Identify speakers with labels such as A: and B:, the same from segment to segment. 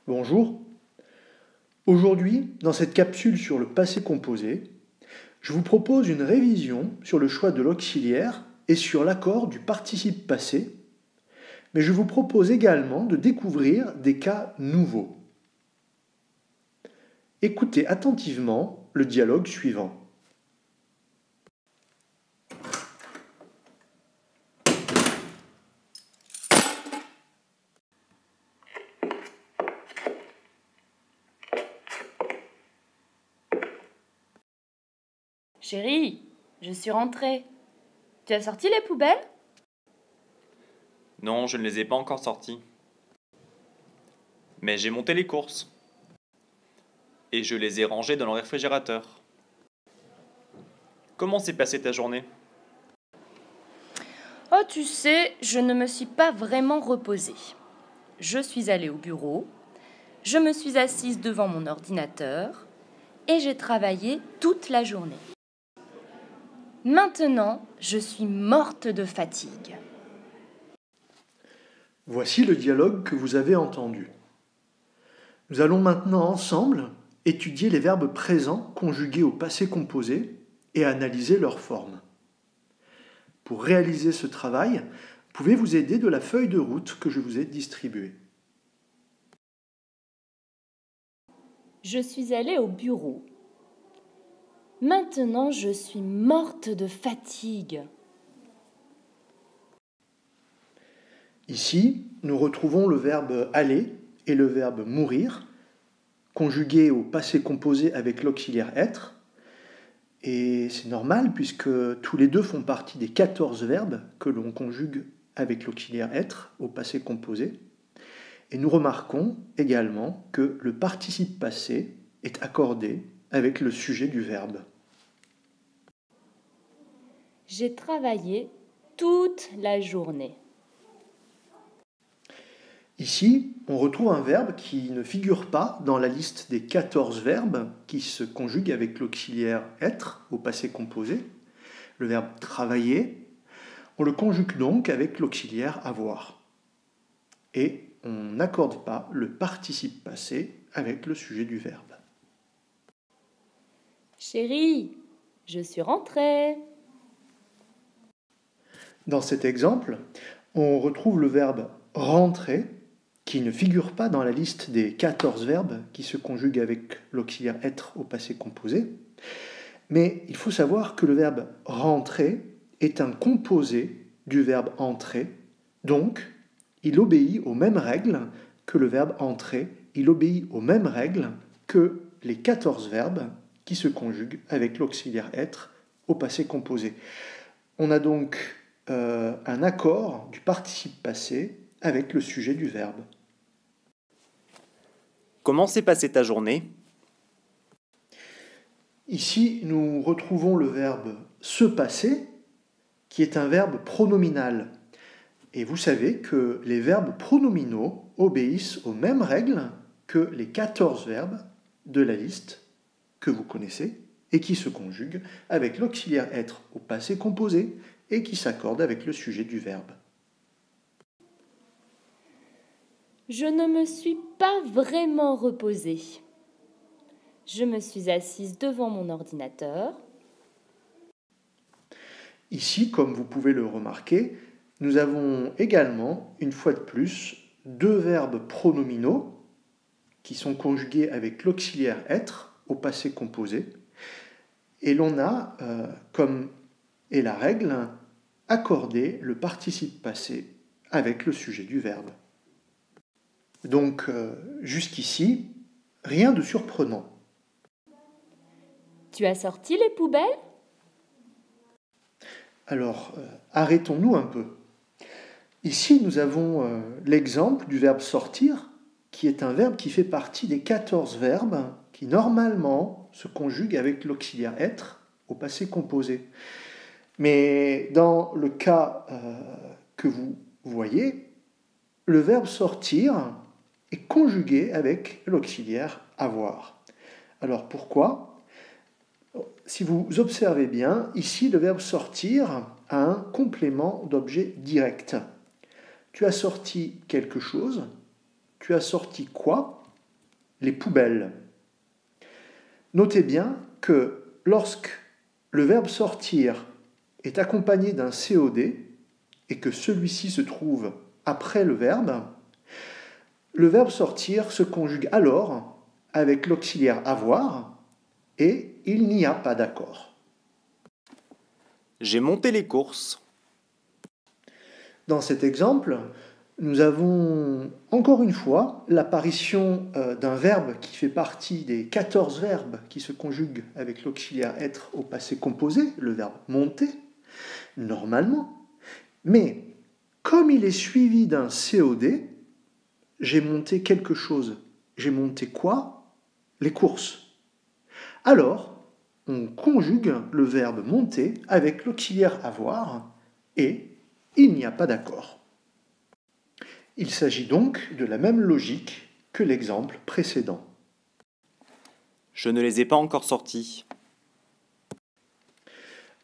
A: Bonjour. Aujourd'hui, dans cette capsule sur le passé composé, je vous propose une révision sur le choix de l'auxiliaire et sur l'accord du participe passé, mais je vous propose également de découvrir des cas nouveaux. Écoutez attentivement le dialogue suivant.
B: Chérie, je suis rentrée. Tu as sorti les poubelles?
C: Non, je ne les ai pas encore sortis. Mais j'ai monté les courses. Et je les ai rangées dans le réfrigérateur. Comment s'est passée ta journée?
B: Oh, tu sais, je ne me suis pas vraiment reposée. Je suis allée au bureau, je me suis assise devant mon ordinateur et j'ai travaillé toute la journée. Maintenant, je suis morte de fatigue.
A: Voici le dialogue que vous avez entendu. Nous allons maintenant ensemble étudier les verbes présents conjugués au passé composé et analyser leur forme. Pour réaliser ce travail, vous pouvez vous aider de la feuille de route que je vous ai distribuée.
B: Je suis allée au bureau. Maintenant, je suis morte de fatigue.
A: Ici, nous retrouvons le verbe aller et le verbe mourir, conjugués au passé composé avec l'auxiliaire être. Et c'est normal puisque tous les deux font partie des 14 verbes que l'on conjugue avec l'auxiliaire être au passé composé. Et nous remarquons également que le participe passé est accordé avec le sujet du verbe.
B: J'ai travaillé toute la journée.
A: Ici, on retrouve un verbe qui ne figure pas dans la liste des 14 verbes qui se conjuguent avec l'auxiliaire être au passé composé. Le verbe travailler, on le conjugue donc avec l'auxiliaire avoir. Et on n'accorde pas le participe passé avec le sujet du verbe.
B: Chérie, je suis rentrée.
A: Dans cet exemple, on retrouve le verbe rentrer qui ne figure pas dans la liste des 14 verbes qui se conjuguent avec l'auxiliaire être au passé composé. Mais il faut savoir que le verbe rentrer est un composé du verbe entrer, donc il obéit aux mêmes règles que le verbe entrer, il obéit aux mêmes règles que les 14 verbes qui se conjuguent avec l'auxiliaire être au passé composé. On a donc un accord du participe passé avec le sujet du verbe.
C: Comment s'est passée ta journée?
A: Ici, nous retrouvons le verbe se passer, qui est un verbe pronominal. Et vous savez que les verbes pronominaux obéissent aux mêmes règles que les 14 verbes de la liste que vous connaissez et qui se conjuguent avec l'auxiliaire être au passé composé et qui s'accordent avec le sujet du verbe.
B: Je ne me suis pas vraiment reposée. Je me suis assise devant mon ordinateur.
A: Ici, comme vous pouvez le remarquer, nous avons également, une fois de plus, deux verbes pronominaux qui sont conjugués avec l'auxiliaire être au passé composé. Et l'on a, comme est la règle, accordé le participe passé avec le sujet du verbe. Donc, jusqu'ici, rien de surprenant.
B: Tu as sorti les poubelles?
A: Alors, arrêtons-nous un peu. Ici, nous avons l'exemple du verbe sortir, qui est un verbe qui fait partie des 14 verbes qui, normalement, se conjuguent avec l'auxiliaire être au passé composé. Mais dans le cas que vous voyez, le verbe sortir est conjugué avec l'auxiliaire avoir. Alors pourquoi? Si vous observez bien, ici le verbe sortir a un complément d'objet direct. Tu as sorti quelque chose, tu as sorti quoi? les poubelles. Notez bien que lorsque le verbe sortir est accompagné d'un COD et que celui-ci se trouve après le verbe sortir se conjugue alors avec l'auxiliaire avoir et il n'y a pas d'accord.
C: J'ai monté les courses.
A: Dans cet exemple, nous avons encore une fois l'apparition d'un verbe qui fait partie des 14 verbes qui se conjuguent avec l'auxiliaire être au passé composé, le verbe monter, normalement. Mais comme il est suivi d'un COD, j'ai monté quelque chose. J'ai monté quoi? Les courses. Alors, on conjugue le verbe monter avec l'auxiliaire avoir et il n'y a pas d'accord. Il s'agit donc de la même logique que l'exemple précédent.
C: Je ne les ai pas encore sortis.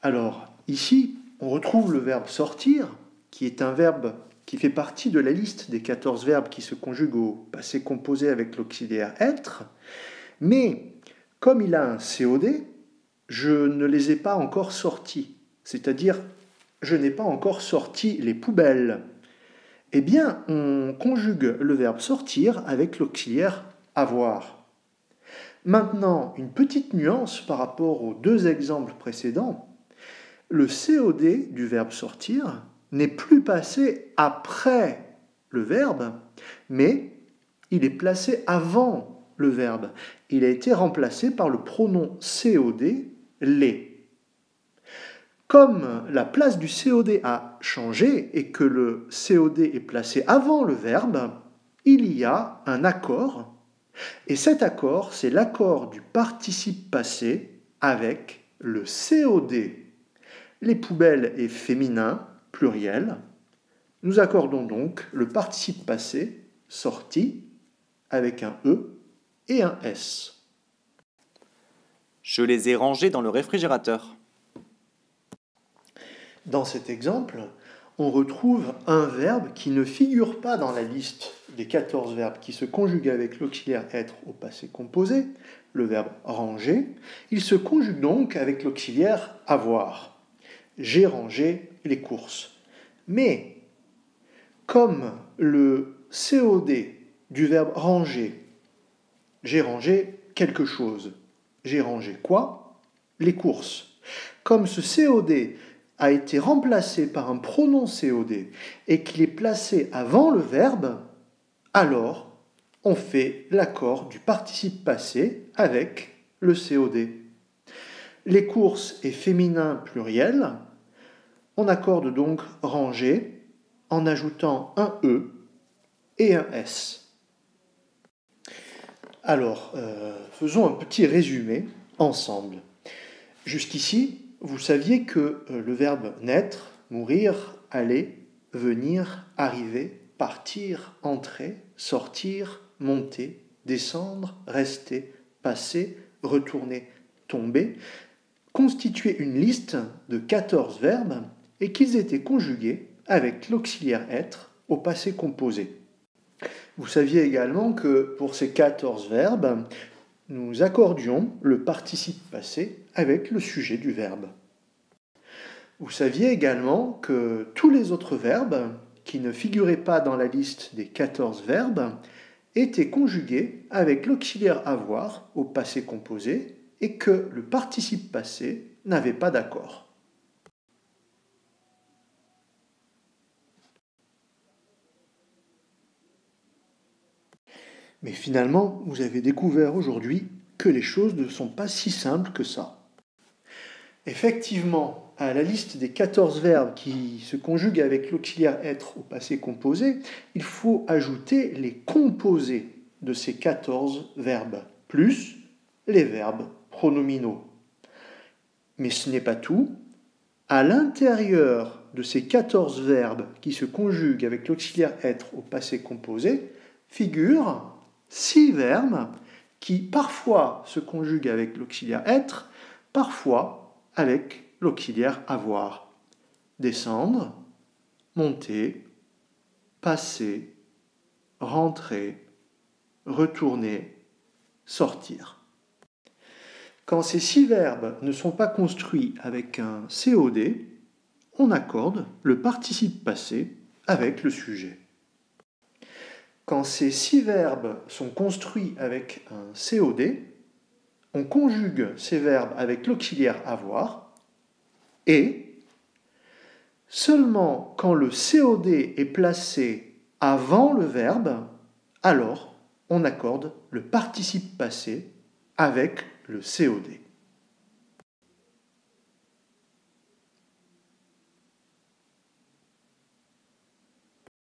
A: Alors, ici, on retrouve le verbe sortir, qui est un verbe qui fait partie de la liste des 14 verbes qui se conjuguent au passé composé avec l'auxiliaire être, mais comme il a un COD, je ne les ai pas encore sortis, c'est-à-dire je n'ai pas encore sorti les poubelles. Eh bien, on conjugue le verbe sortir avec l'auxiliaire avoir. Maintenant, une petite nuance par rapport aux deux exemples précédents. Le COD du verbe sortir n'est plus passé après le verbe, mais il est placé avant le verbe. Il a été remplacé par le pronom COD, les. Comme la place du COD a changé et que le COD est placé avant le verbe, il y a un accord. Et cet accord, c'est l'accord du participe passé avec le COD. Les poubelles est féminin, pluriel. Nous accordons donc le participe passé, sorti, avec un E et un S.
C: Je les ai rangés dans le réfrigérateur.
A: Dans cet exemple, on retrouve un verbe qui ne figure pas dans la liste des 14 verbes qui se conjuguent avec l'auxiliaire être au passé composé, le verbe ranger. Il se conjugue donc avec l'auxiliaire avoir. J'ai rangé les courses. Mais comme le COD du verbe ranger, j'ai rangé quelque chose. J'ai rangé quoi? Les courses. Comme ce COD a été remplacé par un pronom COD et qu'il est placé avant le verbe, alors on fait l'accord du participe passé avec le COD. Les courses est féminin pluriel. On accorde donc ranger en ajoutant un E et un S. Alors, faisons un petit résumé ensemble. Jusqu'ici, vous saviez que le verbe naître, mourir, aller, venir, arriver, partir, entrer, sortir, monter, descendre, rester, passer, retourner, tomber, constituait une liste de 14 verbes et qu'ils étaient conjugués avec l'auxiliaire être au passé composé. Vous saviez également que pour ces 14 verbes, nous accordions le participe passé avec le sujet du verbe. Vous saviez également que tous les autres verbes qui ne figuraient pas dans la liste des 14 verbes étaient conjugués avec l'auxiliaire avoir au passé composé et que le participe passé n'avait pas d'accord. Mais finalement, vous avez découvert aujourd'hui que les choses ne sont pas si simples que ça. Effectivement, à la liste des 14 verbes qui se conjuguent avec l'auxiliaire être au passé composé, il faut ajouter les composés de ces 14 verbes, plus les verbes pronominaux. Mais ce n'est pas tout. À l'intérieur de ces 14 verbes qui se conjuguent avec l'auxiliaire être au passé composé, figurent 6 verbes qui parfois se conjuguent avec l'auxiliaire être, parfois avec l'auxiliaire avoir. Descendre, monter, passer, rentrer, retourner, sortir. Quand ces 6 verbes ne sont pas construits avec un COD, on accorde le participe passé avec le sujet. Quand ces 6 verbes sont construits avec un COD, on conjugue ces verbes avec l'auxiliaire avoir et seulement quand le COD est placé avant le verbe, alors on accorde le participe passé avec le COD.